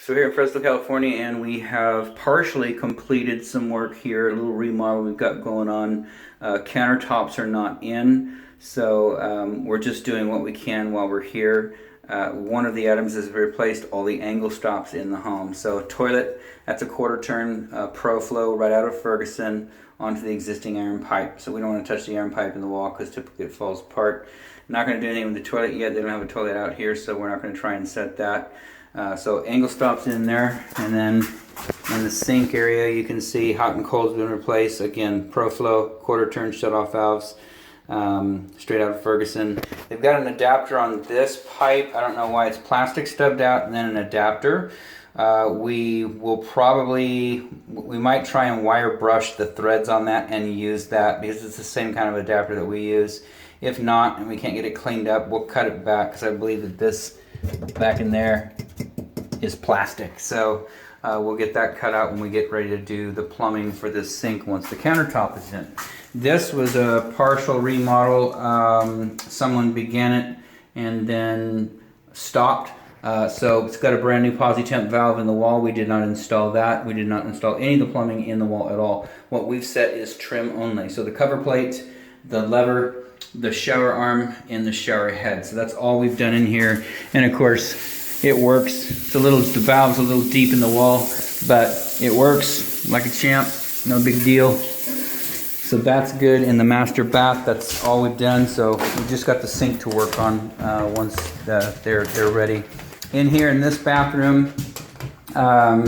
So here in Fresno, California, and we have partially completed some work here, a little remodel we've got going on. Countertops are not in, so we're just doing what we can while we're here. One of the items is replaced all the angle stops in the home. So toilet, that's a quarter turn Pro Flow right out of Ferguson onto the existing iron pipe. So we don't want to touch the iron pipe in the wall because typically it falls apart. Not going to do anything with the toilet yet. They don't have a toilet out here, so we're not going to try and set that. So angle stops in there, and then in the sink area you can see hot and cold's been replaced. Again, Pro Flow, quarter turn shutoff valves, straight out of Ferguson. They've got an adapter on this pipe. I don't know why it's plastic stubbed out, and then an adapter. We might try and wire brush the threads on that and use that because it's the same kind of adapter that we use. If not, and we can't get it cleaned up, we'll cut it back because I believe that this back in there is plastic. So we'll get that cut out when we get ready to do the plumbing for this sink once the countertop is in. This was a partial remodel. Someone began it and then stopped. So it's got a brand new posi-temp valve in the wall. We did not install that. We did not install any of the plumbing in the wall at all. What we've set is trim only. So the cover plate, the lever, the shower arm, and the shower head. So that's all we've done in here. And of course, it works. The valve's a little deep in the wall, but it works like a champ. No big deal. So that's good. In the master bath, that's all we've done. So we just got the sink to work on once they're ready. In here in this bathroom, I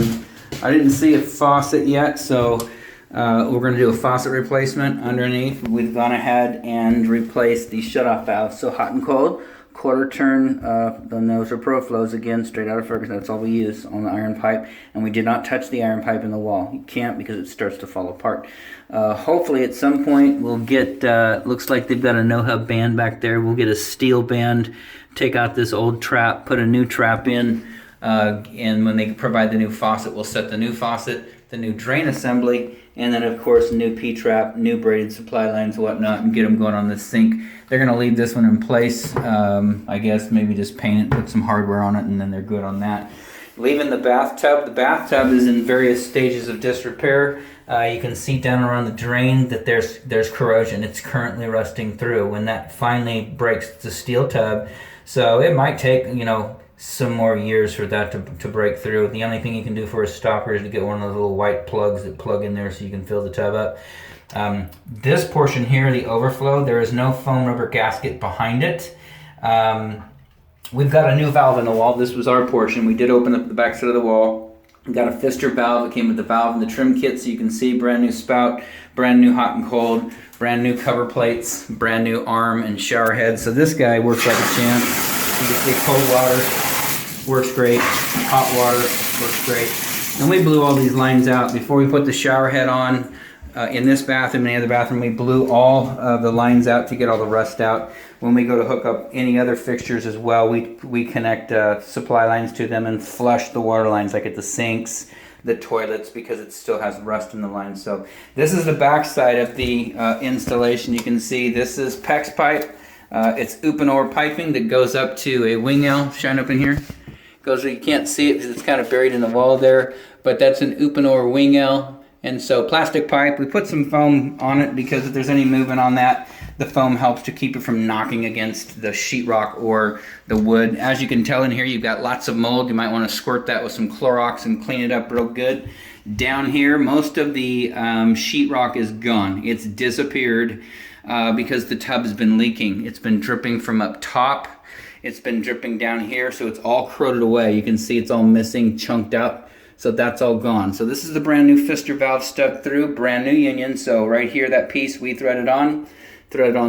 didn't see a faucet yet, so we're going to do a faucet replacement underneath. We've gone ahead and replaced the shutoff valves. So hot and cold, quarter turn, those are Pro Flows again, straight out of Ferguson. That's all we use on the iron pipe. And we did not touch the iron pipe in the wall. You can't because it starts to fall apart. Hopefully at some point we'll get, looks like they've got a no-hub band back there. We'll get a steel band, take out this old trap, put a new trap in, and when they provide the new faucet, we'll set the new faucet, the new drain assembly, and then of course new P-trap, new braided supply lines, whatnot, and get them going on the sink. They're going to leave this one in place. I guess maybe just paint it, put some hardware on it, and then they're good on that. Leaving the bathtub is in various stages of disrepair. You can see down around the drain that there's corrosion. It's currently rusting through. When that finally breaks, the steel tub. So it might take, some more years for that to break through. The only thing you can do for a stopper is to get one of those little white plugs that plug in there so you can fill the tub up. This portion here, the overflow, there is no foam rubber gasket behind it. We've got a new valve in the wall. This was our portion. We did open up the back side of the wall. We got a Pfister valve. It came with the valve and the trim kit, so you can see brand new spout, brand new hot and cold, brand new cover plates, brand new arm and shower head. So this guy works like a champ. You can see cold water works great, hot water works great. And we blew all these lines out before we put the shower head on. In this bathroom and the other bathroom, we blew all the lines out to get all the rust out. When we go to hook up any other fixtures as well, we connect supply lines to them and flush the water lines, like at the sinks, the toilets, because it still has rust in the lines. So this is the back side of the installation. You can see this is PEX pipe. It's Uponor piping that goes up to a wing L. Shine up in here. You can't see it because it's kind of buried in the wall there, but that's an Uponor wing L. And so plastic pipe, we put some foam on it because if there's any movement on that, the foam helps to keep it from knocking against the sheetrock or the wood. As you can tell in here, you've got lots of mold. You might want to squirt that with some Clorox and clean it up real good. Down here, most of the sheetrock is gone. It's disappeared because the tub has been leaking. It's been dripping from up top. It's been dripping down here, so it's all corroded away. You can see it's all missing, chunked up. So that's all gone. So this is the brand new Pfister valve stuck through, brand new union. So right here, that piece we threaded on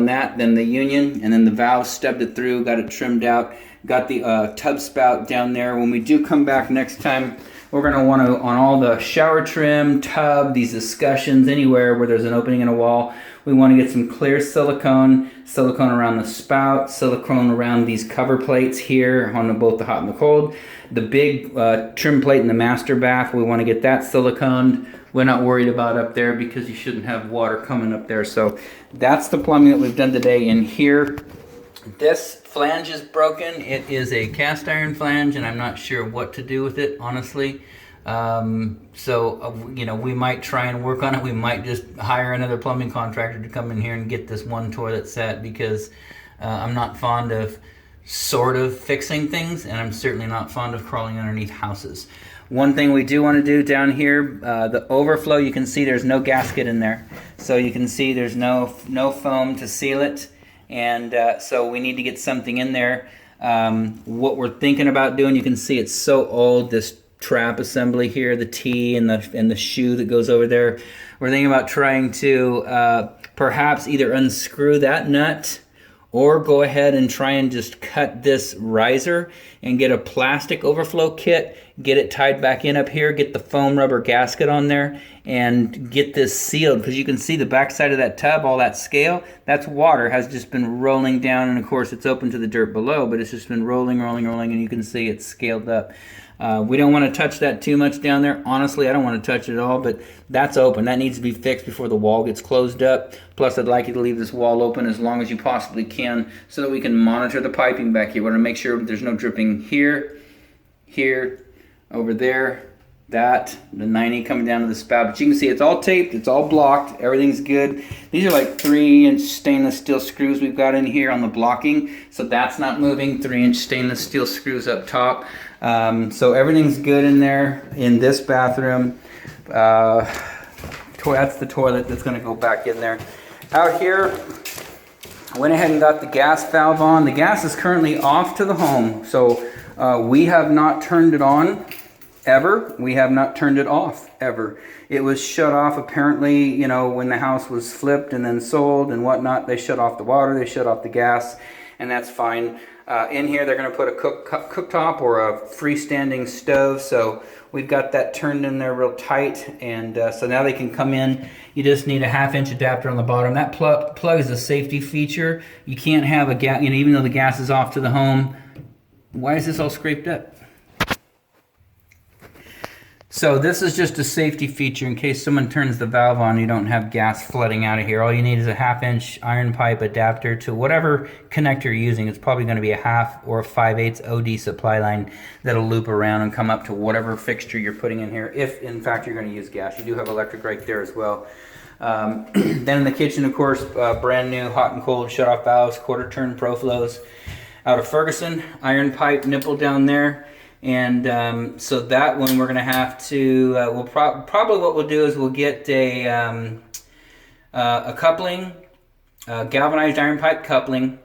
that, then the union, and then the valve stubbed it through, got it trimmed out, got the tub spout down there. When we do come back next time, we're gonna wanna, on all the shower trim, tub, these discussions, anywhere where there's an opening in a wall, we wanna get some clear silicone around the spout, silicone around these cover plates here on both the hot and the cold. The big trim plate in the master bath, we want to get that siliconed. We're not worried about up there because you shouldn't have water coming up there. So that's the plumbing that we've done today in here. This flange is broken. It is a cast iron flange, and I'm not sure what to do with it, honestly. You know, we might try and work on it. We might just hire another plumbing contractor to come in here and get this one toilet set, because I'm not fond of sort of fixing things, and I'm certainly not fond of crawling underneath houses. One thing we do want to do down here, the overflow, you can see there's no gasket in there. So you can see there's no foam to seal it, and so we need to get something in there. What we're thinking about doing, you can see it's so old, this trap assembly here, the T and the shoe that goes over there. We're thinking about trying to perhaps either unscrew that nut, or go ahead and try and just cut this riser and get a plastic overflow kit, get it tied back in up here, get the foam rubber gasket on there, and get this sealed. Because you can see the back side of that tub, all that scale, that's water, has just been rolling down, and of course it's open to the dirt below, but it's just been rolling, and you can see it's scaled up. We don't want to touch that too much down there. Honestly, I don't want to touch it at all, but that's open. That needs to be fixed before the wall gets closed up. Plus, I'd like you to leave this wall open as long as you possibly can so that we can monitor the piping back here. We want to make sure there's no dripping here, over there, the 90 coming down to the spout. But you can see it's all taped, it's all blocked, everything's good. These are like 3-inch stainless steel screws we've got in here on the blocking, so that's not moving. 3-inch stainless steel screws up top. So everything's good in there in this bathroom. That's the toilet that's going to go back in there. Out here, I went ahead and got the gas valve on. The gas is currently off to the home, so we have not turned it on ever. We have not turned it off ever. It was shut off apparently, you know, when the house was flipped and then sold and whatnot. They shut off the water, they shut off the gas, and that's fine. In here they're going to put a cooktop or a freestanding stove, so we've got that turned in there real tight, and so now they can come in. You just need a 1/2-inch adapter on the bottom. That plug is a safety feature. You can't have a gas, you know, even though the gas is off to the home. Why is this all scraped up? So this is just a safety feature in case someone turns the valve on, you don't have gas flooding out of here. All you need is a 1/2-inch iron pipe adapter to whatever connector you're using. It's probably going to be a 1/2 or a 5/8 OD supply line that'll loop around and come up to whatever fixture you're putting in here, if in fact you're going to use gas. You do have electric right there as well. Then in the kitchen, of course, brand new hot and cold shutoff valves, 1/4 turn pro flows out of Ferguson, iron pipe nipple down there. And so that one we're going to have to, probably what we'll do is we'll get a coupling, galvanized iron pipe coupling,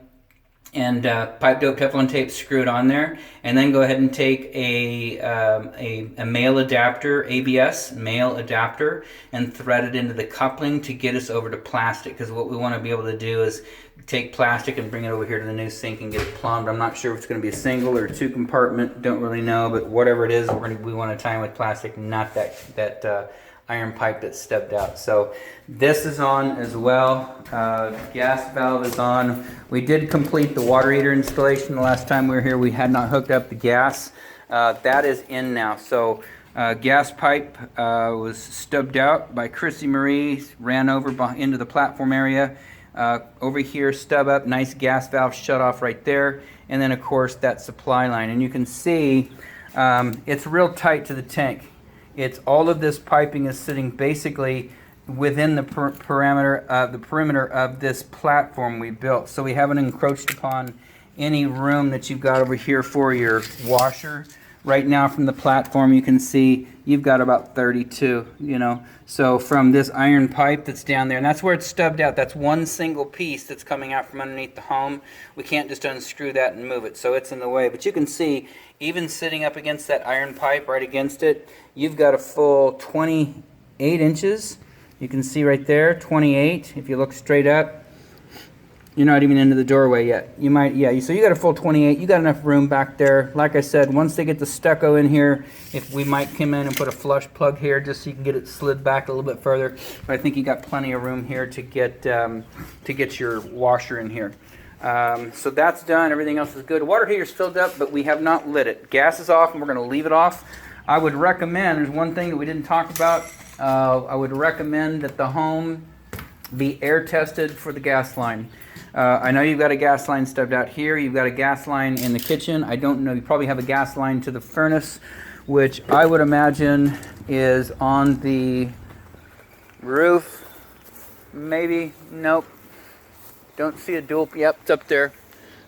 and pipe dope Teflon tape screwed on there, and then go ahead and take a male adapter, ABS male adapter, and thread it into the coupling to get us over to plastic, because what we want to be able to do is take plastic and bring it over here to the new sink and get it plumbed. I'm not sure if it's going to be a single or 2 compartment, don't really know, but whatever it is, we want to tie in with plastic, not that iron pipe that's stubbed out. So this is on as well. Gas valve is on. We did complete the water heater installation the last time we were here. We had not hooked up the gas. That is in now. So gas pipe was stubbed out by Chrissy Marie, ran over into the platform area. Over here, stub up, nice gas valve shut off right there, and then of course that supply line. And you can see it's real tight to the tank. It's all of this piping is sitting basically within the perimeter of this platform we built. So we haven't encroached upon any room that you've got over here for your washer. Right now from the platform you can see you've got about 32, you know. So from this iron pipe that's down there, and that's where it's stubbed out, that's one single piece that's coming out from underneath the home. We can't just unscrew that and move it, so it's in the way. But you can see, even sitting up against that iron pipe, right against it, you've got a full 28 inches. You can see right there, 28. If you look straight up, you're not even into the doorway yet. You might, yeah, so you got a full 28. You got enough room back there. Like I said, once they get the stucco in here, if we might come in and put a flush plug here just so you can get it slid back a little bit further. But I think you got plenty of room here to get your washer in here. So that's done. Everything else is good. Water heater's filled up, but we have not lit it. Gas is off, and we're going to leave it off. I would recommend, there's one thing that we didn't talk about. I would recommend that the home be air tested for the gas line. I know you've got a gas line stubbed out here. You've got a gas line in the kitchen. I don't know. You probably have a gas line to the furnace, which I would imagine is on the roof. Maybe. Nope. Don't see a dual. Yep, it's up there.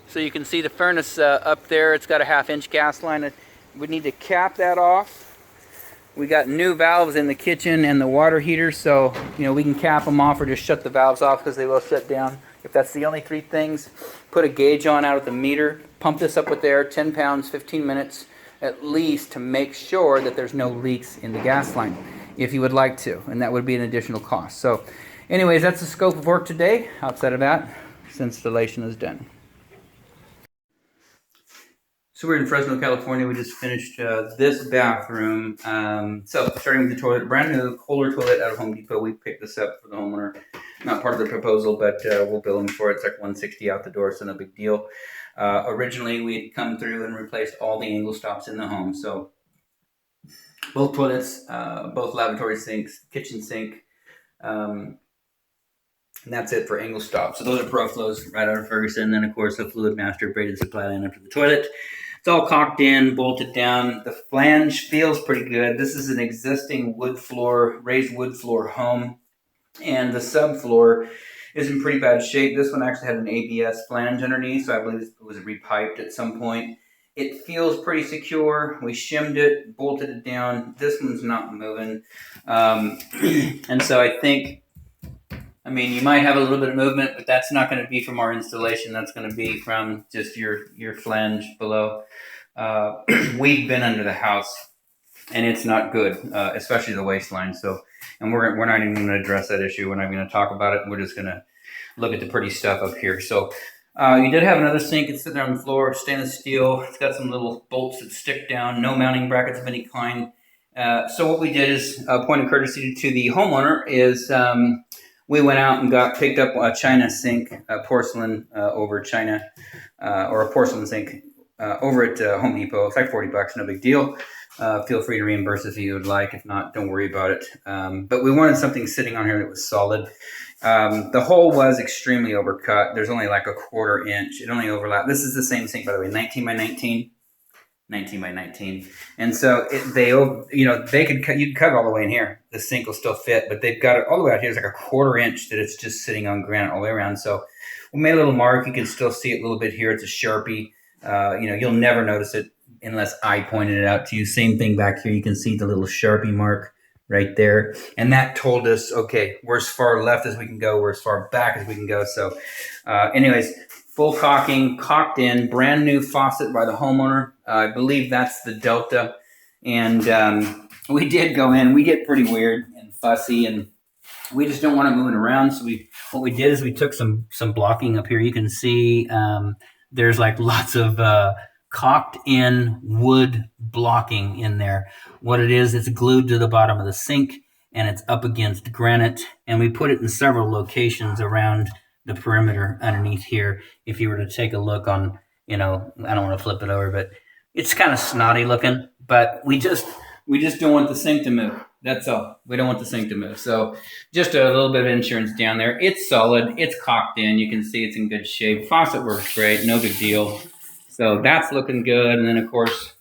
So you can see the furnace up there. It's got a 1/2-inch gas line. We need to cap that off. We got new valves in the kitchen and the water heater, so we can cap them off or just shut the valves off because they will shut down. If that's the only 3 things, put a gauge on out at the meter, pump this up with air, 10 pounds, 15 minutes at least, to make sure that there's no leaks in the gas line, if you would like to, and that would be an additional cost. So anyways, that's the scope of work today. Outside of that, this installation is done. So we're in Fresno, California. We just finished this bathroom. So starting with the toilet, brand new Kohler toilet out of Home Depot. We picked this up for the homeowner. Not part of the proposal, but we'll bill him for it. It's like $160 out the door, so no big deal. Originally, we had come through and replaced all the angle stops in the home. So both toilets, both lavatory sinks, kitchen sink, and that's it for angle stops. So those are Pro Flows right out of Ferguson. And then, of course, the Fluid Master braided supply line up to the toilet. It's all caulked in, bolted down. The flange feels pretty good. This is an existing wood floor, raised wood floor home, and the subfloor is in pretty bad shape. This one actually had an ABS flange underneath, so I believe it was repiped at some point. It feels pretty secure. We shimmed it, bolted it down. This one's not moving. And so I think, you might have a little bit of movement, but that's not going to be from our installation. That's going to be from just your flange below. We've been under the house, and it's not good, especially the waistline. So, and we're not even going to address that issue. We're not going to talk about it. We're just going to look at the pretty stuff up here. So, you did have another sink. It's sitting there on the floor, stainless steel. It's got some little bolts that stick down. No mounting brackets of any kind. So what we did is, point of courtesy to the homeowner is. We went out and picked up a China sink, porcelain over China, or a porcelain sink over at Home Depot. It's like $40, no big deal. Feel free to reimburse if you would like. If not, don't worry about it. But we wanted something sitting on here that was solid. The hole was extremely overcut. There's only like a 1/4 inch. It only overlapped. This is the same sink, by the way, 19 by 19. 19 by 19. And so they could cut, you can cut it all the way in here. The sink will still fit, but they've got it all the way out here. It's like a 1/4 inch that it's just sitting on granite all the way around. So we made a little mark. You can still see it a little bit here. It's a Sharpie. You'll never notice it unless I pointed it out to you. Same thing back here. You can see the little Sharpie mark right there. And that told us, okay, we're as far left as we can go. We're as far back as we can go. So anyways, full caulking, caulked in, brand new faucet by the homeowner. I believe that's the Delta. And we did go in. We get pretty weird and fussy, and we just don't want it moving around. So what we did is we took some blocking up here. You can see there's like lots of caulked in wood blocking in there. What it is, it's glued to the bottom of the sink, and it's up against granite. And we put it in several locations around the perimeter underneath here. If you were to take a look on, I don't want to flip it over, but it's kind of snotty looking, but we just don't want the sink to move. That's all. We don't want the sink to move. So just a little bit of insurance down there. It's solid. It's caulked in. You can see it's in good shape. Faucet works great. No big deal. So that's looking good. And then of course,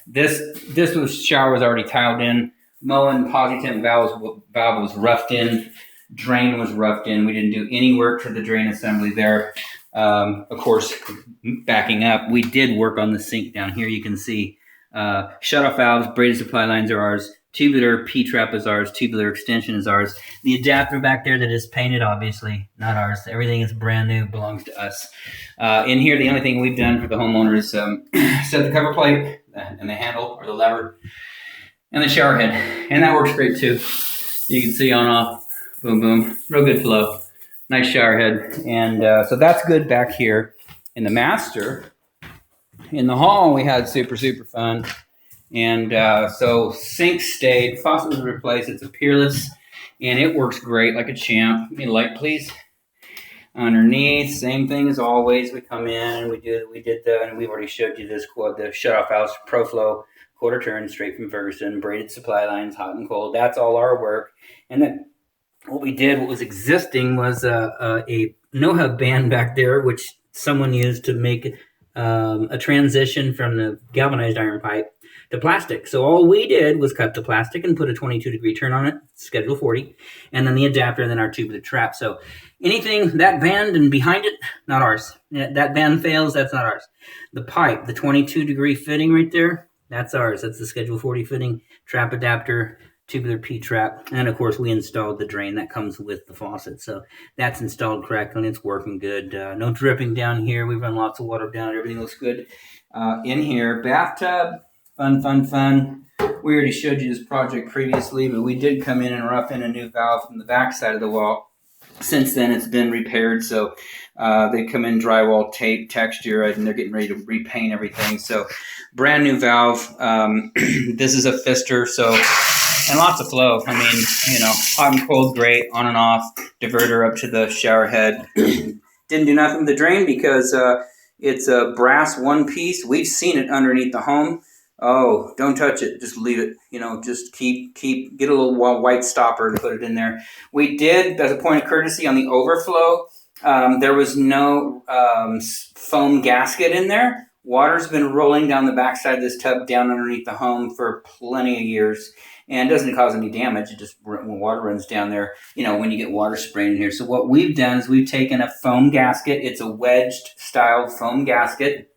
this shower was already tiled in. Moen posi-temp valve was roughed in. Drain was roughed in. We didn't do any work to the drain assembly there. Of course, backing up, we did work on the sink down here. You can see shutoff valves, braided supply lines are ours. Tubular P-trap is ours. Tubular extension is ours. The adapter back there that is painted, obviously, not ours. Everything is brand new, belongs to us. In here, the only thing we've done for the homeowner is set the cover plate and the handle or the lever and the shower head. And that works great too. You can see on off. Boom, boom. Real good flow. Nice shower head. And so that's good back here. In the master, in the hall, we had super, super fun. And so sink stayed. Faucet was replaced. It's a Peerless. And it works great like a champ. Give me a light, please. Underneath, same thing as always. We come in and we did and we've already showed you this quote, the shutoff valves, ProFlow, 1/4 turn, straight from Ferguson, braided supply lines, hot and cold. That's all our work. And then what we did, what was existing was a no-hub band back there, which someone used to make a transition from the galvanized iron pipe to plastic. So all we did was cut the plastic and put a 22-degree turn on it, schedule 40, and then the adapter and then our tubular trap. So anything that band and behind it, not ours. That band fails, that's not ours. The pipe, the 22-degree fitting right there, that's ours. That's the schedule 40 fitting, trap adapter, tubular P-trap, and of course we installed the drain that comes with the faucet. So that's installed correctly and it's working good. No dripping down here. We run lots of water down. Everything looks good in here. Bathtub, fun. We already showed you this project previously, but we did come in and rough in a new valve from the back side of the wall. Since then, it's been repaired, so they come in drywall, tape, texture, and they're getting ready to repaint everything. So brand new valve. This is a Pfister, so, and lots of flow. I mean, you know, hot and cold, great, on and off, diverter up to the shower head. Didn't do nothing with the drain because it's a brass one piece. We've seen it underneath the home. Oh, don't touch it. Just leave it. You know, just get a little white stopper and put it in there. We did, as a point of courtesy, on the overflow, there was no foam gasket in there. Water's been rolling down the backside of this tub down underneath the home for plenty of years. And it doesn't cause any damage. It just, when water runs down there, you know, when you get water spraying in here. So what we've done is we've taken a foam gasket. It's a wedged style foam gasket.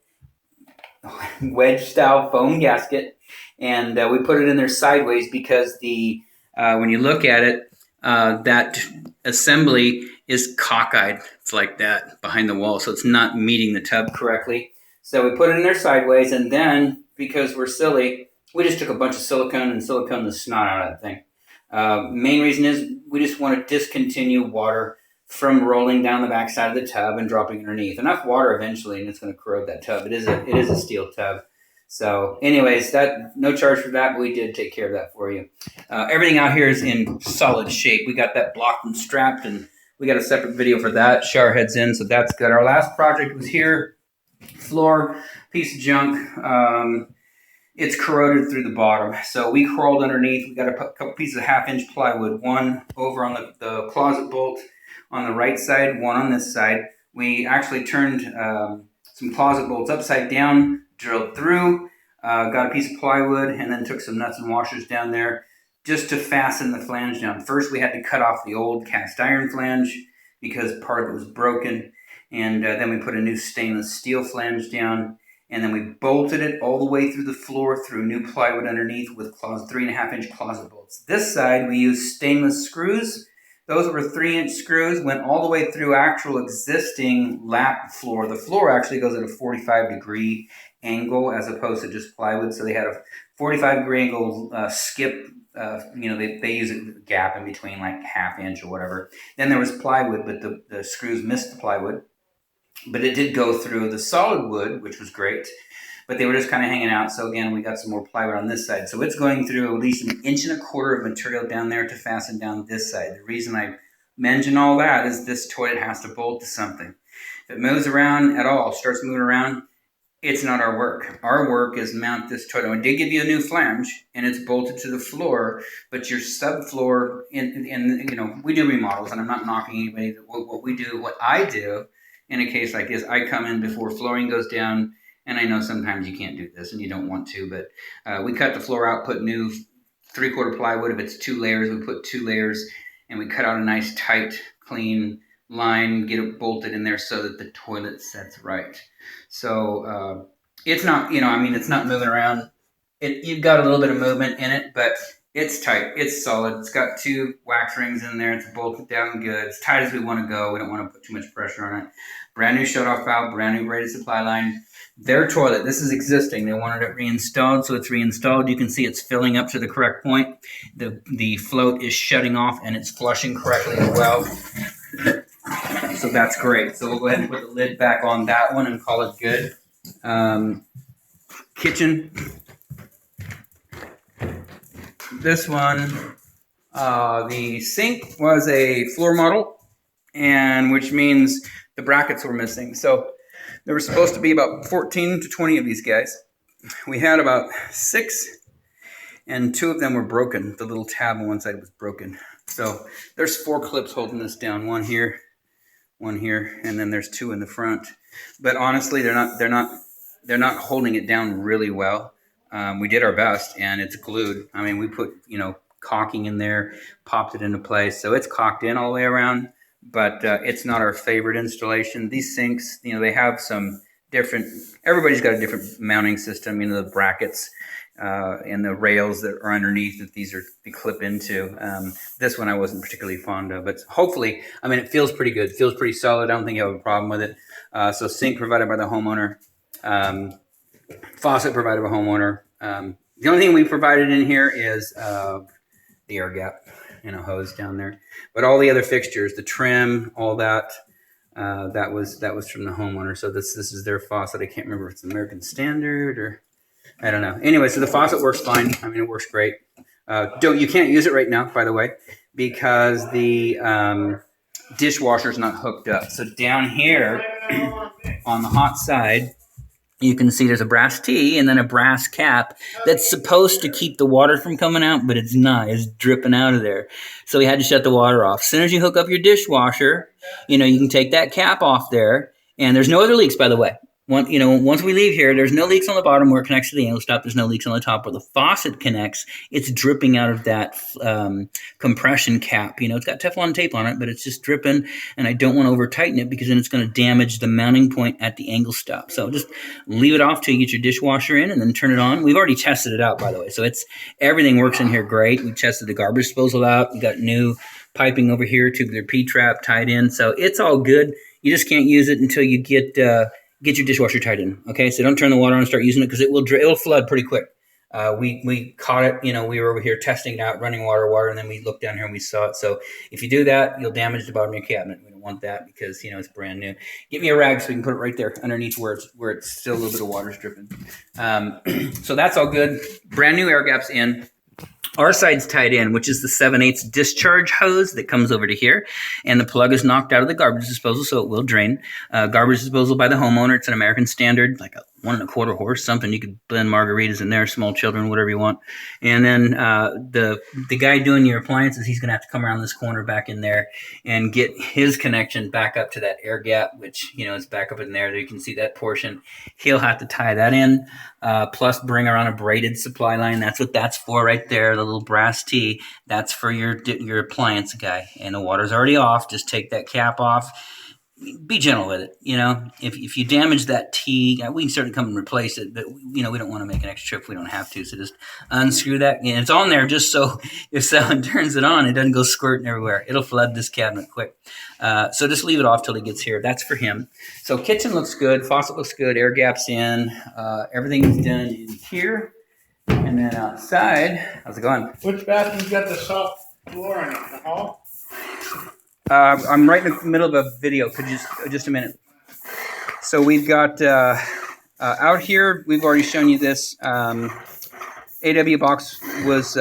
Wedge style foam gasket, and we put it in there sideways because the when you look at it, that assembly is cockeyed. It's like that behind the wall, so it's not meeting the tub correctly. So we put it in there sideways, and then because we're silly, we just took a bunch of silicone and siliconed the snot out of that thing. Main reason is we just want to discontinue water from rolling down the backside of the tub and dropping underneath. Enough water eventually, and it's going to corrode that tub. It is a steel tub. So anyways, that no charge for that, but we did take care of that for you. Everything out here is in solid shape. We got that blocked and strapped, and we got a separate video for that. Shower head's in, so that's good. Our last project was here. Floor, piece of junk. It's corroded through the bottom. So we crawled underneath. We got a couple pieces of 1/2-inch plywood, one over on the closet bolt on the right side, one on this side. We actually turned some closet bolts upside down, drilled through, got a piece of plywood, and then took some nuts and washers down there just to fasten the flange down. First, we had to cut off the old cast iron flange because part of it was broken, and then we put a new stainless steel flange down, and then we bolted it all the way through the floor through new plywood underneath with 3.5-inch closet bolts. This side, we used stainless screws. Those were 3-inch screws, went all the way through actual existing lap floor. The floor actually goes at a 45-degree angle as opposed to just plywood. So they had a 45-degree angle skip. They use a gap in between, like 1/2 inch or whatever. Then there was plywood, but the screws missed the plywood. But it did go through the solid wood, which was great. But they were just kind of hanging out. So again, we got some more plywood on this side. So it's going through at least 1.25 inches of material down there to fasten down this side. The reason I mention all that is this toilet has to bolt to something. If it moves around at all, starts moving around, it's not our work. Our work is mount this toilet. We did give you a new flange, and it's bolted to the floor, but your subfloor, we do remodels, and I'm not knocking anybody. What I do in a case like this, I come in before flooring goes down. And I know sometimes you can't do this and you don't want to, but we cut the floor out, put new 3/4 plywood. If it's 2 layers, we put 2 layers, and we cut out a nice tight, clean line, get it bolted in there so that the toilet sets right. So it's not, it's not moving around. You've got a little bit of movement in it, but it's tight. It's solid. It's got 2 wax rings in there. It's bolted down good. It's tight as we want to go. We don't want to put too much pressure on it. Brand new shutoff valve, brand new braided supply line. Their toilet, this is existing. They wanted it reinstalled, so it's reinstalled. You can see it's filling up to the correct point. The float is shutting off, and it's flushing correctly as well. So that's great. So we'll go ahead and put the lid back on that one and call it good. Kitchen. This one, the sink was a floor model, and which means the brackets were missing. So there were supposed to be about 14 to 20 of these guys. We had about 6, and 2 of them were broken. The little tab on one side was broken. So there's 4 clips holding this down. One here, and then there's 2 in the front. But honestly, they're not holding it down really well. We did our best, and it's glued. I mean, we put, caulking in there, popped it into place. So it's caulked in all the way around, but it's not our favorite installation. These sinks, they have some different, everybody's got a different mounting system, the brackets and the rails that are underneath that they clip into. This one I wasn't particularly fond of, but hopefully, it feels pretty good. It feels pretty solid. I don't think you have a problem with it. So sink provided by the homeowner. Faucet provided by homeowner. The only thing we provided in here is the air gap, hose down there. But all the other fixtures, the trim, all that, that was from the homeowner. So this is their faucet. I can't remember if it's American Standard or I don't know. Anyway, so the faucet works fine. It works great. You can't use it right now, by the way, because the dishwasher's not hooked up. So down here on the hot side, you can see there's a brass T and then a brass cap that's supposed to keep the water from coming out, but it's not. It's dripping out of there. So we had to shut the water off. As soon as you hook up your dishwasher, you can take that cap off there. And there's no other leaks, by the way. Once we leave here, there's no leaks on the bottom where it connects to the angle stop. There's no leaks on the top where the faucet connects. It's dripping out of that compression cap. It's got Teflon tape on it, but it's just dripping, and I don't want to over tighten it because then it's going to damage the mounting point at the angle stop. So just leave it off till you get your dishwasher in and then turn it on. We've already tested it out, by the way. So everything works in here great. We tested the garbage disposal out. We got new piping over here, tubular P-trap tied in. So it's all good. You just can't use it until you get your dishwasher tied in, okay? So don't turn the water on and start using it because it'll flood pretty quick. We caught it, we were over here testing it out, running water, and then we looked down here and we saw it. So if you do that, you'll damage the bottom of your cabinet. We don't want that because, it's brand new. Get me a rag so we can put it right there underneath where it's still a little bit of water's dripping. So that's all good. Brand new air gaps in. Our side's tied in, which is the 7/8 discharge hose that comes over to here. And the plug is knocked out of the garbage disposal, so it will drain. Garbage disposal by the homeowner. It's an American Standard, like a 1 1/4 horse, something. You could blend margaritas in there, small children, whatever you want. And then the guy doing your appliances, he's going to have to come around this corner back in there and get his connection back up to that air gap, which, is back up in there. There you can see that portion. He'll have to tie that in, plus bring around a braided supply line. That's what that's for right there, the little brass T. That's for your appliance guy. And the water's already off. Just take that cap off. Be gentle with it, If you damage that T, we can certainly come and replace it, but we don't want to make an extra trip if we don't have to. So just unscrew that, and it's on there just so if someone turns it on, it doesn't go squirting everywhere. It'll flood this cabinet quick. So just leave it off till he gets here. That's for him. So kitchen looks good, faucet looks good, air gaps in, everything is done in here, and then outside. How's it going? Which bathroom's got the soft floor in it? The hall? I'm right in the middle of a video. Could you just a minute? So we've got out here. We've already shown you this. AW box was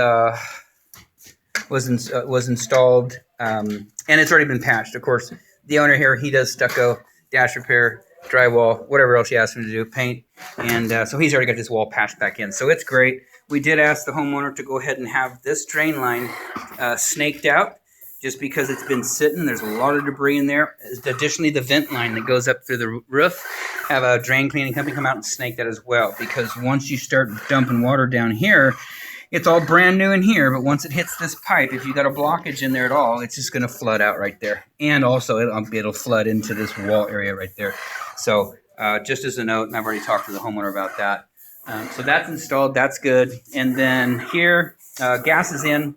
installed, and it's already been patched. Of course, the owner here, he does stucco, dash repair, drywall, whatever else you ask him to do, paint, and so he's already got this wall patched back in. So it's great. We did ask the homeowner to go ahead and have this drain line snaked out. Just because it's been sitting, there's a lot of debris in there. Additionally, the vent line that goes up through the roof, have a drain cleaning company come out and snake that as well. Because once you start dumping water down here, it's all brand new in here, but once it hits this pipe, if you got a blockage in there at all, it's just going to flood out right there. And also, it'll flood into this wall area right there. So just as a note, and I've already talked to the homeowner about that. So that's installed. That's good. And then here, gas is in.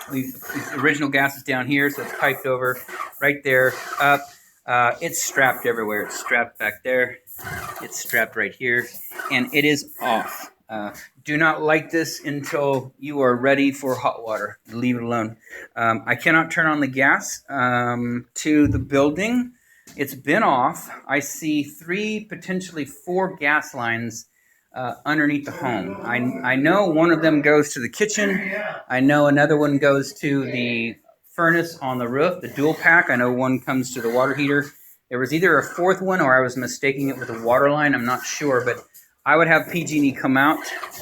The original gas is down here, so it's piped over right there, up. It's strapped everywhere. It's strapped back there. It's strapped right here, and it is off. Do not light this until you are ready for hot water. Leave it alone. I cannot turn on the gas to the building. It's been off. I see 3, potentially 4 gas lines underneath the home. I know one of them goes to the kitchen. I know another one goes to the furnace on the roof, the dual pack. I know one comes to the water heater. There was either a 4th one or I was mistaking it with a water line. I'm not sure, but I would have PG&E come out,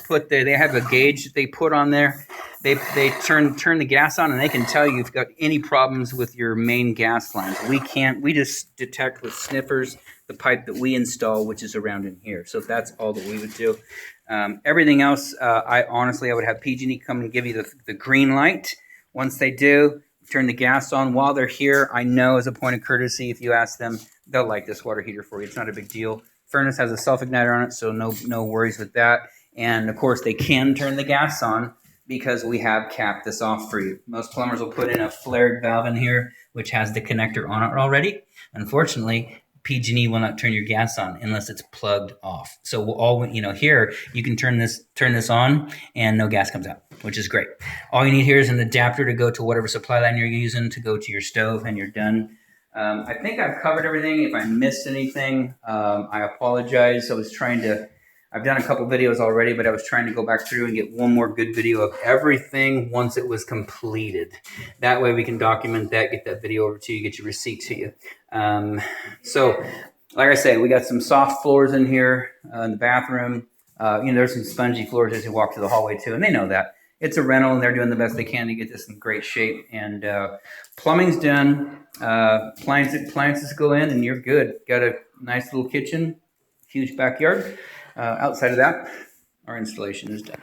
they have a gauge that they put on there. They turn the gas on, and they can tell you if you've got any problems with your main gas lines. We just detect with sniffers the pipe that we install, which is around in here. So that's all that we would do. Everything else, I would have PG&E come and give you the green light. Once they do, turn the gas on while they're here. I know as a point of courtesy, if you ask them, they'll light this water heater for you. It's not a big deal. Furnace has a self-igniter on it, so no worries with that. And of course, they can turn the gas on because we have capped this off for you. Most plumbers will put in a flared valve in here, which has the connector on it already. Unfortunately, PG&E will not turn your gas on unless it's plugged off. So here you can turn this on and no gas comes out, which is great. All you need here is an adapter to go to whatever supply line you're using to go to your stove, and you're done. I think I've covered everything. If I missed anything, I apologize. I've done a couple videos already, but I was trying to go back through and get one more good video of everything once it was completed. That way we can document that, get that video over to you, get your receipt to you. So like I say, we got some soft floors in here in the bathroom. There's some spongy floors as you walk through the hallway too, and they know that. It's a rental, and they're doing the best they can to get this in great shape. And plumbing's done. Appliances go in, and you're good. Got a nice little kitchen, huge backyard. Outside of that, our installation is done.